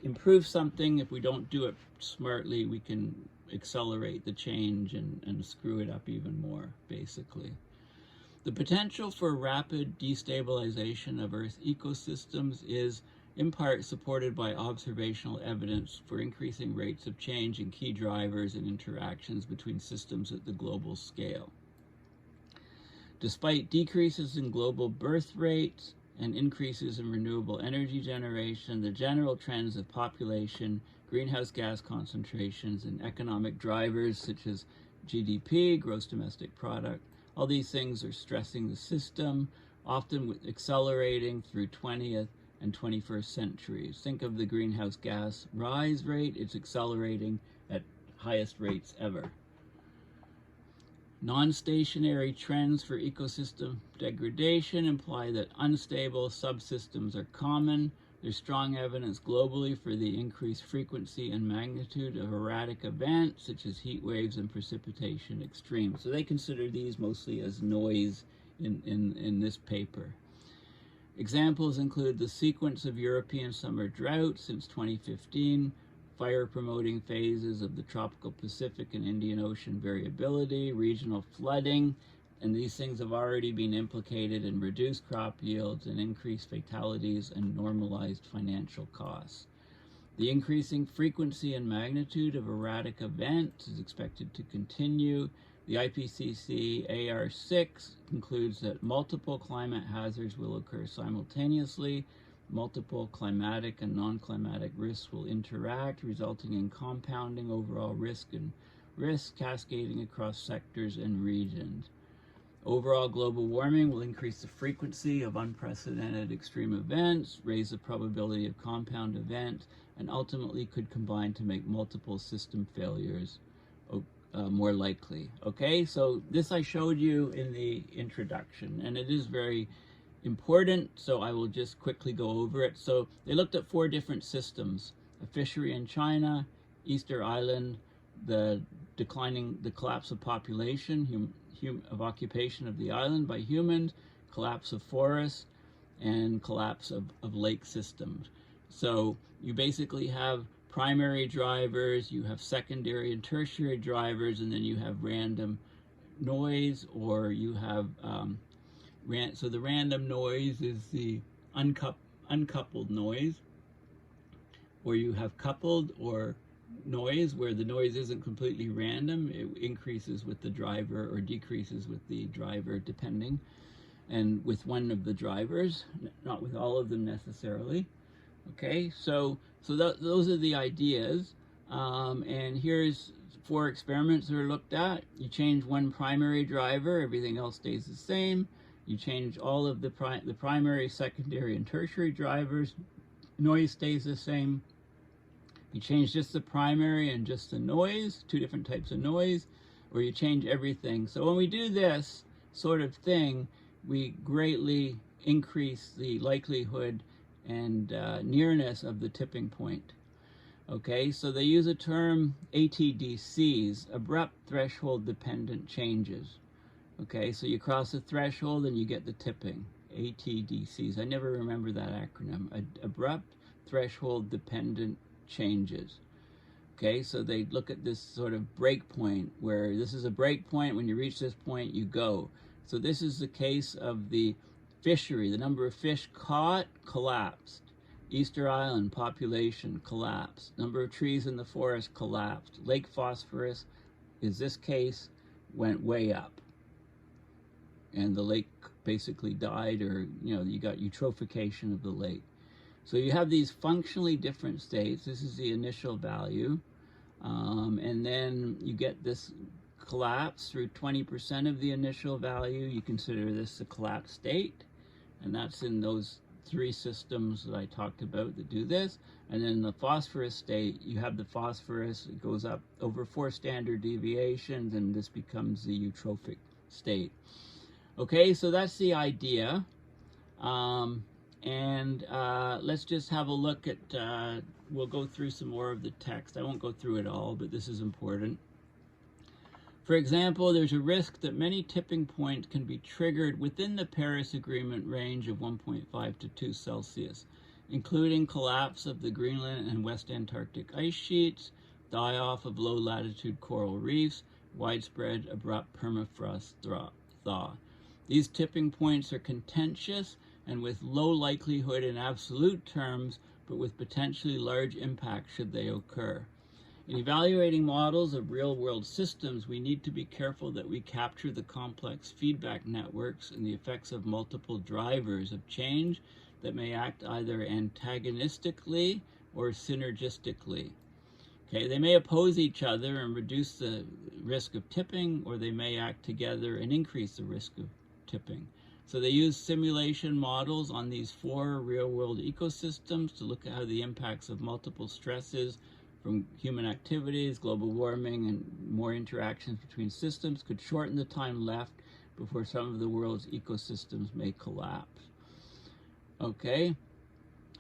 improve something. If we don't do it smartly, we can accelerate the change and screw it up even more, basically. The potential for rapid destabilization of Earth's ecosystems is in part supported by observational evidence for increasing rates of change in key drivers and interactions between systems at the global scale. Despite decreases in global birth rates and increases in renewable energy generation, the general trends of population, greenhouse gas concentrations, and economic drivers such as GDP, gross domestic product, all these things are stressing the system, often accelerating through 20th and 21st centuries. Think of the greenhouse gas rise rate, it's accelerating at highest rates ever. Non-stationary trends for ecosystem degradation imply that unstable subsystems are common. There's strong evidence globally for the increased frequency and magnitude of erratic events such as heat waves and precipitation extremes. So they consider these mostly as noise in this paper. Examples include the sequence of European summer drought since 2015, fire-promoting phases of the tropical Pacific and Indian Ocean variability, regional flooding, and these things have already been implicated in reduced crop yields and increased fatalities and normalized financial costs. The increasing frequency and magnitude of erratic events is expected to continue. The IPCC AR6 concludes that multiple climate hazards will occur simultaneously. Multiple climatic and non-climatic risks will interact, resulting in compounding overall risk cascading across sectors and regions. Overall global warming will increase the frequency of unprecedented extreme events, raise the probability of compound events, and ultimately could combine to make multiple system failures more likely. Okay, so this I showed you in the introduction, and it is very important, so I will just quickly go over it. So they looked at 4 different systems: a fishery in China, Easter Island, the collapse of population, of occupation of the island by humans, collapse of forests, and collapse of lake systems. So you basically have primary drivers, you have secondary and tertiary drivers, and then you have random noise, or you have so the random noise is the uncoupled noise, or you have coupled or noise where the noise isn't completely random. It increases with the driver or decreases with the driver depending, and with one of the drivers, not with all of them necessarily. Okay, so those are the ideas, and here's 4 experiments that are looked at. You change one primary driver, everything else stays the same. You change all of the primary, secondary, and tertiary drivers, noise stays the same. You change just the primary and just the noise, 2 different types of noise, or you change everything. So when we do this sort of thing, we greatly increase the likelihood and nearness of the tipping point. Okay, so they use a term ATDCs, abrupt threshold dependent changes. Okay, so you cross the threshold and you get the tipping, ATDCs. I never remember that acronym, abrupt threshold dependent changes. Okay, so they look at this sort of break point, where this is a break point. When you reach this point, you go. So this is the case of the fishery. The number of fish caught collapsed. Easter Island population collapsed. Number of trees in the forest collapsed. Lake phosphorus, in this case, went way up. And the lake basically died, or you got eutrophication of the lake. So you have these functionally different states. This is the initial value. And then you get this collapse through 20% of the initial value. You consider this a collapse state. And that's in those 3 systems that I talked about that do this. And then the phosphorus state, you have the phosphorus, it goes up over 4 standard deviations, and this becomes the eutrophic state. Okay, so that's the idea. Let's just have a look at, we'll go through some more of the text. I won't go through it all, but this is important. For example, there's a risk that many tipping points can be triggered within the Paris Agreement range of 1.5 to 2 Celsius, including collapse of the Greenland and West Antarctic ice sheets, die-off of low-latitude coral reefs, widespread abrupt permafrost thaw. These tipping points are contentious and with low likelihood in absolute terms, but with potentially large impact should they occur. In evaluating models of real-world systems, we need to be careful that we capture the complex feedback networks and the effects of multiple drivers of change that may act either antagonistically or synergistically. Okay, they may oppose each other and reduce the risk of tipping, or they may act together and increase the risk of tipping. So they use simulation models on these 4 real-world ecosystems to look at how the impacts of multiple stresses from human activities, global warming, and more interactions between systems could shorten the time left before some of the world's ecosystems may collapse. Okay,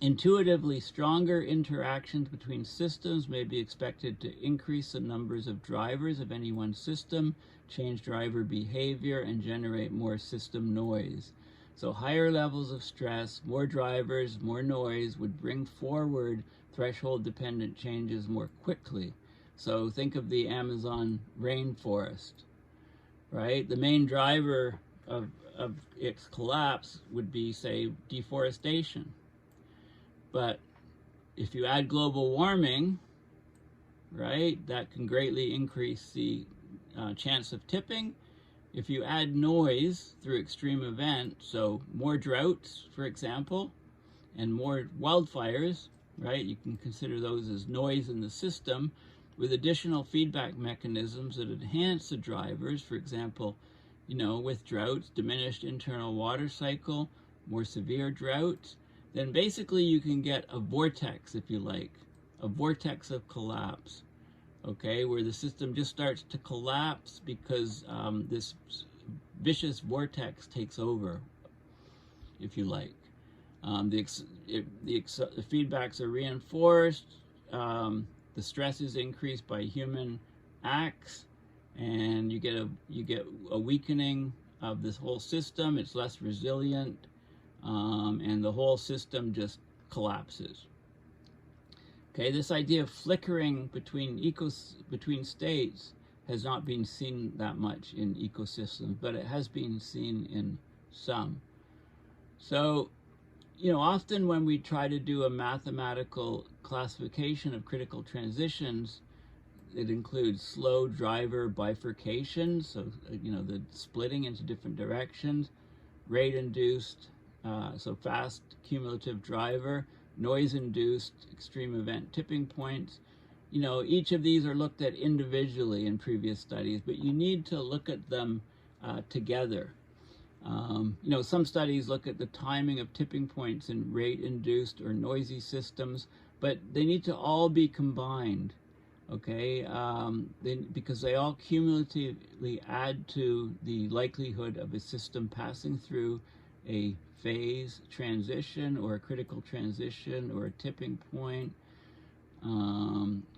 intuitively stronger interactions between systems may be expected to increase the numbers of drivers of any one system, change driver behavior and generate more system noise. So higher levels of stress, more drivers, more noise would bring forward threshold-dependent changes more quickly. So think of the Amazon rainforest, right? The main driver of its collapse would be, say, deforestation. But if you add global warming, right, that can greatly increase the chance of tipping. If you add noise through extreme event, so more droughts, for example, and more wildfires, right, you can consider those as noise in the system, with additional feedback mechanisms that enhance the drivers, for example, with droughts, diminished internal water cycle, more severe droughts, then basically you can get a vortex, if you like, a vortex of collapse, okay, where the system just starts to collapse because this vicious vortex takes over, if you like. The feedbacks are reinforced, the stress is increased by human acts, and you get a weakening of this whole system. It's less resilient, and the whole system just collapses. Okay, this idea of flickering between states has not been seen that much in ecosystems, but it has been seen in some. So, often when we try to do a mathematical classification of critical transitions, it includes slow driver bifurcation, so the splitting into different directions, rate-induced, so fast cumulative driver, noise-induced extreme event tipping points. Each of these are looked at individually in previous studies, but you need to look at them together. Some studies look at the timing of tipping points in rate-induced or noisy systems, but they need to all be combined, okay? Because they all cumulatively add to the likelihood of a system passing through a phase transition or a critical transition or a tipping point,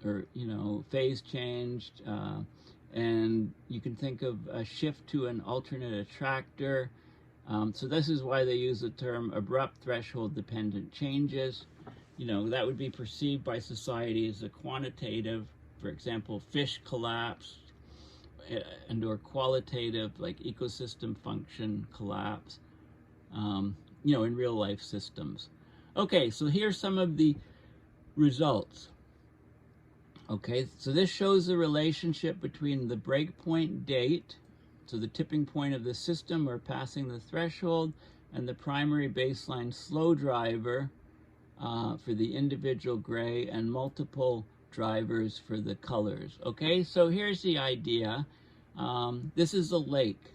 or phase changed, and you can think of a shift to an alternate attractor. So this is why they use the term abrupt threshold dependent changes. That would be perceived by society as a quantitative, for example, fish collapse, and or qualitative, like ecosystem function collapse, in real life systems. Okay, so here's some of the results. Okay, so this shows the relationship between the breakpoint date, so the tipping point of the system or passing the threshold, and the primary baseline slow driver for the individual gray, and multiple drivers for the colors. Okay, so here's the idea. This is a lake,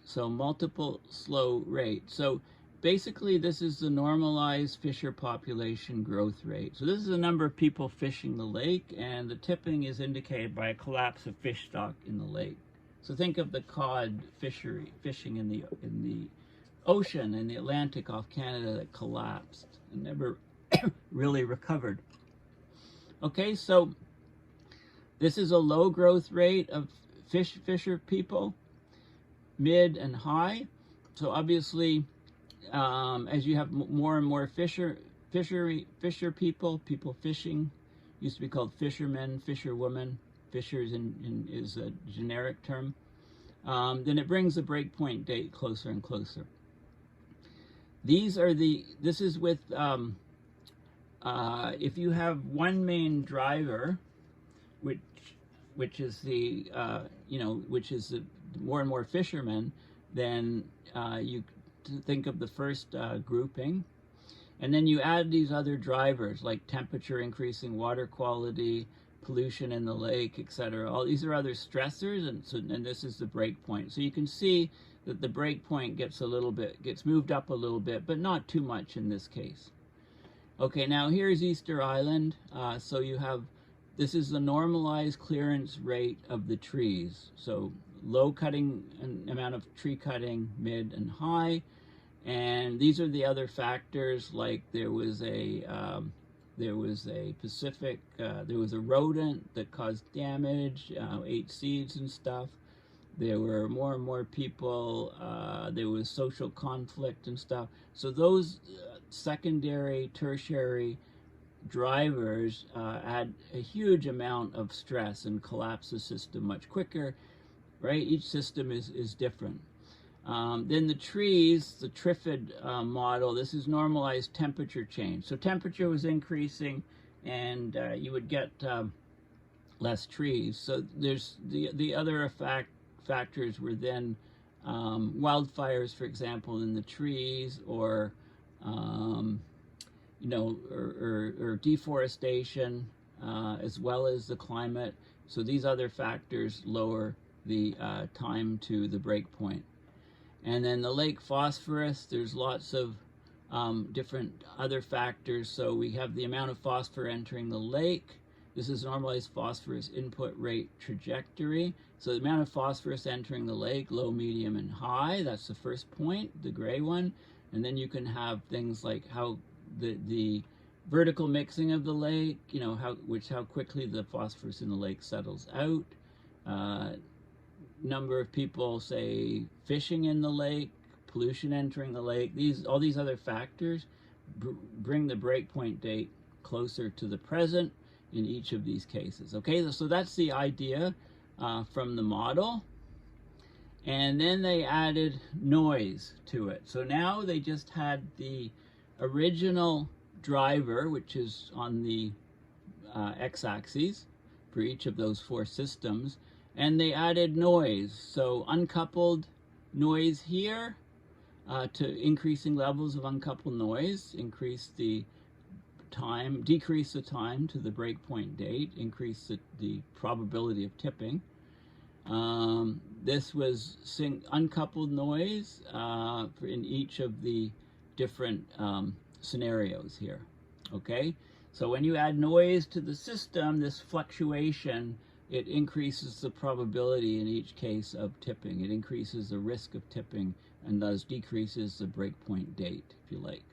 so multiple slow rate. So basically this is the normalized fisher population growth rate. So this is the number of people fishing the lake, and the tipping is indicated by a collapse of fish stock in the lake. So think of the cod fishing in the ocean, in the Atlantic off Canada, that collapsed and never really recovered. Okay, so this is a low growth rate of fisher people, mid and high. So obviously, as you have more and more fisher people fishing, used to be called fishermen, fisherwomen, fishers is a generic term, then it brings the breakpoint date closer and closer. This is with, if you have one main driver, which is the more and more fishermen, then you think of the first grouping, and then you add these other drivers like temperature increasing, water quality, pollution in the lake, etc. All these are other stressors, and this is the break point. So you can see that the break point gets moved up a little bit, but not too much in this case. Okay, now here's Easter Island. So this is the normalized clearance rate of the trees. So low cutting amount of tree cutting, mid and high, and these are the other factors, like there was a rodent that caused damage, ate seeds and stuff. There were more and more people. There was social conflict and stuff. So those secondary, tertiary drivers add a huge amount of stress and collapse the system much quicker, right? Each system is different. Then the trees, the Trifid model, this is normalized temperature change. So temperature was increasing and you would get less trees. So there's the other factors were then wildfires, for example, in the trees, or or deforestation, as well as the climate. So these other factors lower the time to the break point. And then the lake phosphorus, there's lots of different other factors. So we have the amount of phosphor entering the lake. This is normalized phosphorus input rate trajectory. So the amount of phosphorus entering the lake, low, medium, and high, that's the first point, the gray one. And then you can have things like how the vertical mixing of the lake, how quickly the phosphorus in the lake settles out. Number of people, say, fishing in the lake, pollution entering the lake. All these other factors bring the breakpoint date closer to the present in each of these cases. Okay, so that's the idea from the model. And then they added noise to it. So now they just had the original driver, which is on the x-axis for each of those four systems, and they added noise. So uncoupled noise here to increasing levels of uncoupled noise, increase the time, decrease the time to the breakpoint date, increase the probability of tipping. This was uncoupled noise in each of the different scenarios here. Okay, so when you add noise to the system, this fluctuation, it increases the probability in each case of tipping. It increases the risk of tipping and thus decreases the breakpoint date, if you like.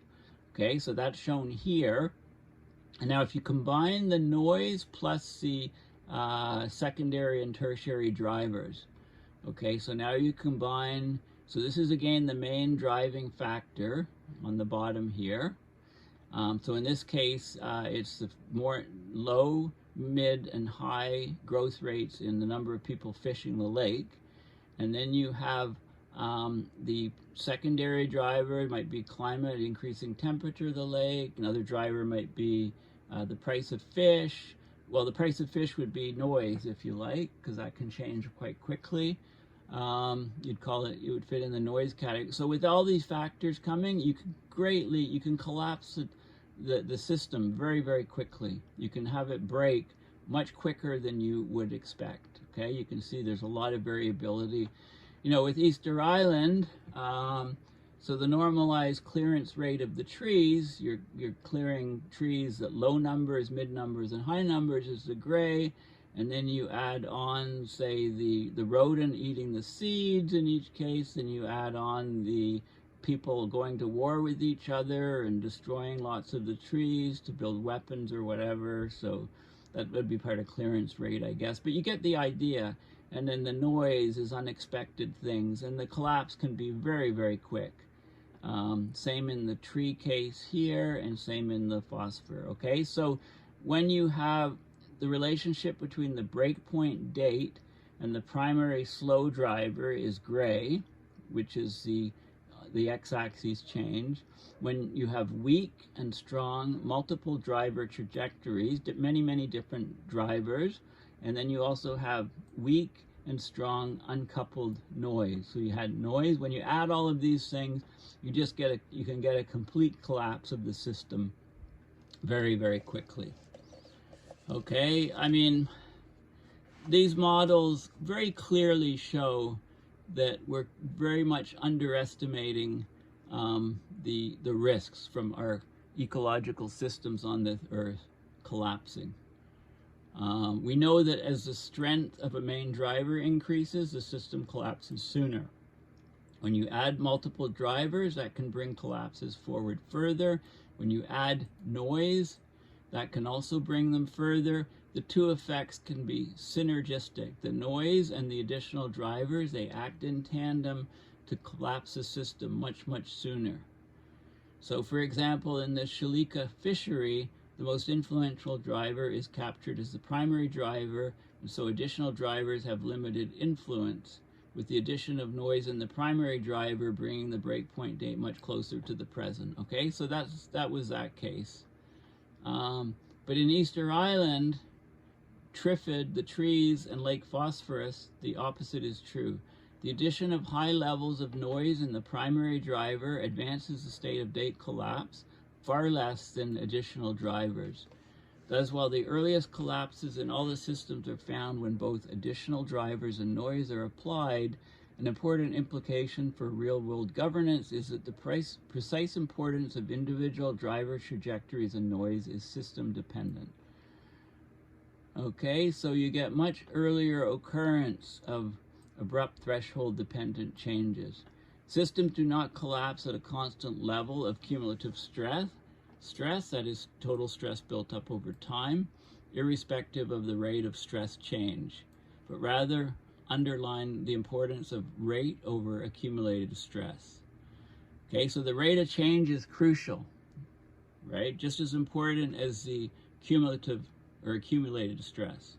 Okay, so that's shown here. And now if you combine the noise plus the secondary and tertiary drivers, okay, so now you combine, so this is again the main driving factor on the bottom here. So in this case, it's the more low, mid, and high growth rates in the number of people fishing the lake. And then you have the secondary driver. It might be climate, increasing temperature of the lake. Another driver might be the price of fish. Well, the price of fish would be noise, if you like, because that can change quite quickly. You'd call it, it would fit in the noise category. So with all these factors coming, you can collapse the system very, very quickly. You can have it break much quicker than you would expect. Okay, you can see there's a lot of variability. With Easter Island, so the normalized clearance rate of the trees, you're clearing trees at low numbers, mid numbers, and high numbers is the gray. And then you add on, say, the rodent eating the seeds in each case, and you add on the people going to war with each other and destroying lots of the trees to build weapons or whatever. So that would be part of clearance rate, I guess. But you get the idea. And then the noise is unexpected things, and the collapse can be very, very quick. Same in the tree case here, and same in the phosphor. Okay, so when you have the relationship between the breakpoint date and the primary slow driver is gray, which is the x-axis change. When you have weak and strong multiple driver trajectories, many, many different drivers, and then you also have weak and strong uncoupled noise. So you had noise. When you add all of these things, you can get a complete collapse of the system very, very quickly. Okay, I mean, these models very clearly show that we're very much underestimating the risks from our ecological systems on the Earth collapsing. We know that as the strength of a main driver increases, the system collapses sooner. When you add multiple drivers, that can bring collapses forward further. When you add noise, that can also bring them further. the two effects can be synergistic. The noise and the additional drivers, they act in tandem to collapse the system much, much sooner. So for example, in the Shalika fishery, the most influential driver is captured as the primary driver, and so additional drivers have limited influence, with the addition of noise in the primary driver bringing the breakpoint date much closer to the present. Okay, so that was that case. But in Easter Island, Triffid, the trees, and Lake Phosphorus, the opposite is true. The addition of high levels of noise in the primary driver advances the state of date collapse far less than additional drivers. Thus, while the earliest collapses in all the systems are found when both additional drivers and noise are applied, an important implication for real-world governance is that the precise importance of individual driver trajectories and noise is system-dependent. Okay, so you get much earlier occurrence of abrupt threshold-dependent changes. Systems do not collapse at a constant level of cumulative stress, that is total stress built up over time, irrespective of the rate of stress change, but rather underline the importance of rate over accumulated stress. Okay, so the rate of change is crucial, right? Just as important as the cumulative or accumulated stress.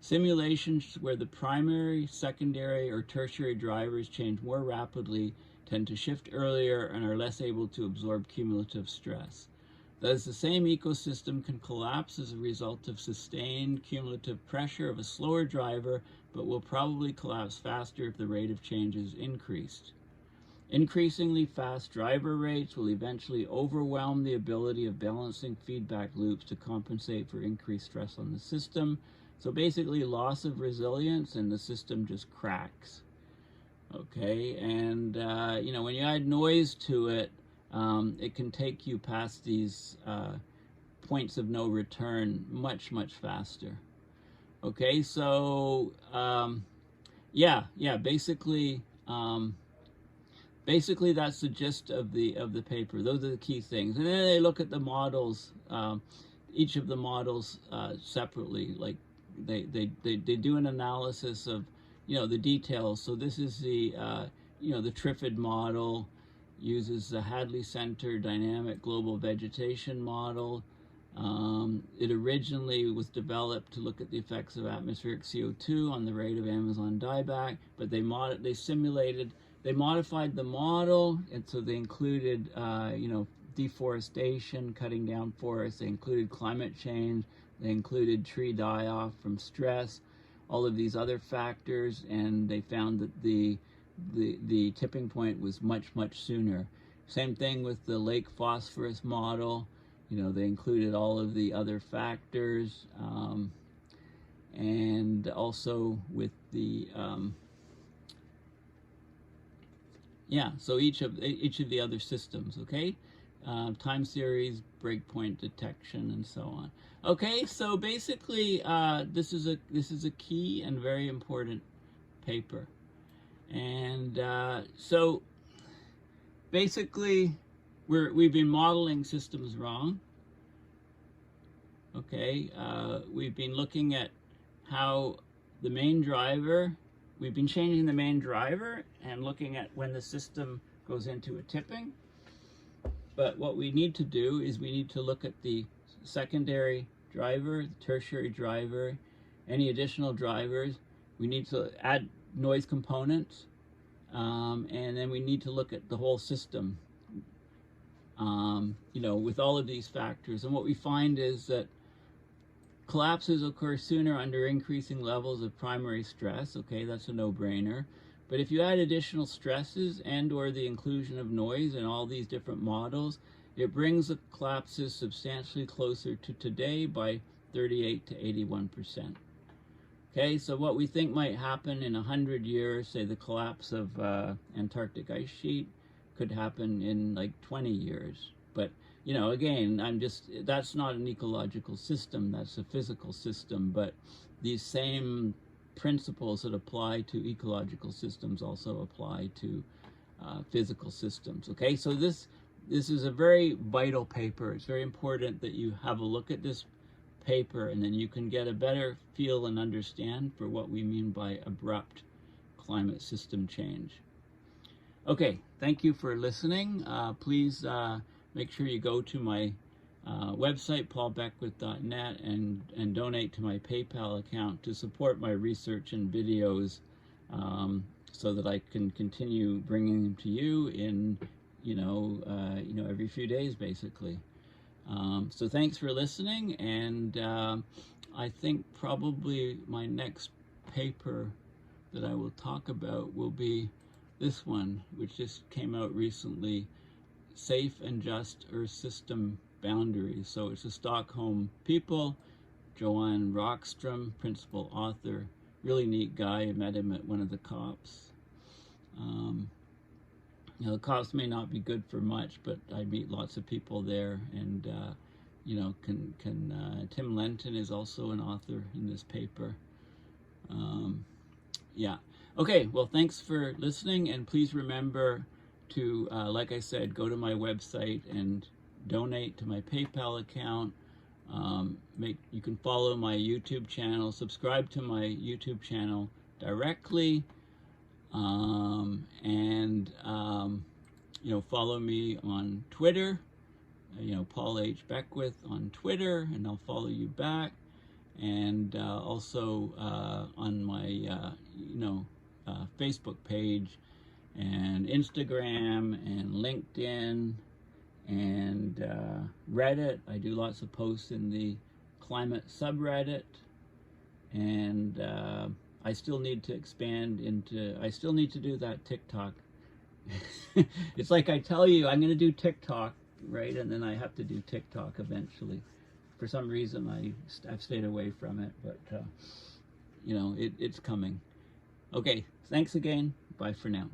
Simulations where the primary, secondary, or tertiary drivers change more rapidly tend to shift earlier and are less able to absorb cumulative stress. Thus, the same ecosystem can collapse as a result of sustained cumulative pressure of a slower driver, but will probably collapse faster if the rate of change is increased. Increasingly fast driver rates will eventually overwhelm the ability of balancing feedback loops to compensate for increased stress on the system. So basically, loss of resilience and the system just cracks. Okay, and you know, when you add noise to it, it can take you past these points of no return much, much faster. Okay, so basically that's the gist of the paper. Those are the key things, and then they look at the models, each of the models separately. Like they do an analysis of, you know, the details. So this is the the Triffid model, uses the Hadley Center dynamic global vegetation model. It originally was developed to look at the effects of atmospheric CO2 on the rate of Amazon dieback, but they modified the model, and so they included deforestation, cutting down forests. They included climate change. They included tree die-off from stress, all of these other factors, and they found that the tipping point was much, much sooner. Same thing with the Lake Phosphorus model. You know, they included all of the other factors, and also with the so each of the other systems. Okay, time series, breakpoint detection, and so on. Okay, so basically, this is a key and very important paper, and so basically, we've been modeling systems wrong. Okay, we've been looking at how the main driver, we've been changing the main driver and looking at when the system goes into a tipping. But what we need to do is we need to look at the secondary driver, the tertiary driver, any additional drivers. We need to add noise components, and then we need to look at the whole system, with all of these factors. And what we find is that collapses occur sooner under increasing levels of primary stress. Okay, that's a no-brainer. But if you add additional stresses and or the inclusion of noise in all these different models, it brings the collapses substantially closer to today by 38 to 81%. Okay, so what we think might happen in 100 years, say the collapse of Antarctic ice sheet, could happen in like 20 years. But, you know, again, that's not an ecological system, that's a physical system, but these same principles that apply to ecological systems also apply to physical systems. Okay, so this is a very vital paper. It's very important that you have a look at this paper, and then you can get a better feel and understand for what we mean by abrupt climate system change. Okay, thank you for listening. Please make sure you go to my website, paulbeckwith.net, and donate to my PayPal account to support my research and videos, so that I can continue bringing them to you in, every few days, basically. So thanks for listening, and I think probably my next paper that I will talk about will be this one, which just came out recently, Safe and Just Earth System Boundaries. So it's a Stockholm people, Johan Rockström, principal author, really neat guy. I met him at one of the COPs. The COPs may not be good for much, but I meet lots of people there, and Tim Lenton is also an author in this paper. Yeah. Okay, well, thanks for listening, and please remember to, like I said, go to my website and donate to my PayPal account. You can follow my YouTube channel, subscribe to my YouTube channel directly, and follow me on Twitter, Paul H. Beckwith on Twitter, and I'll follow you back. And also on my Facebook page, and Instagram, and LinkedIn, and Reddit. I do lots of posts in the climate subreddit, and I still need to I still need to do that TikTok. It's like I tell you I'm going to do TikTok, right? And then I have to do TikTok eventually. For some reason, I've stayed away from it, but it's coming. Okay, thanks again. Bye for now.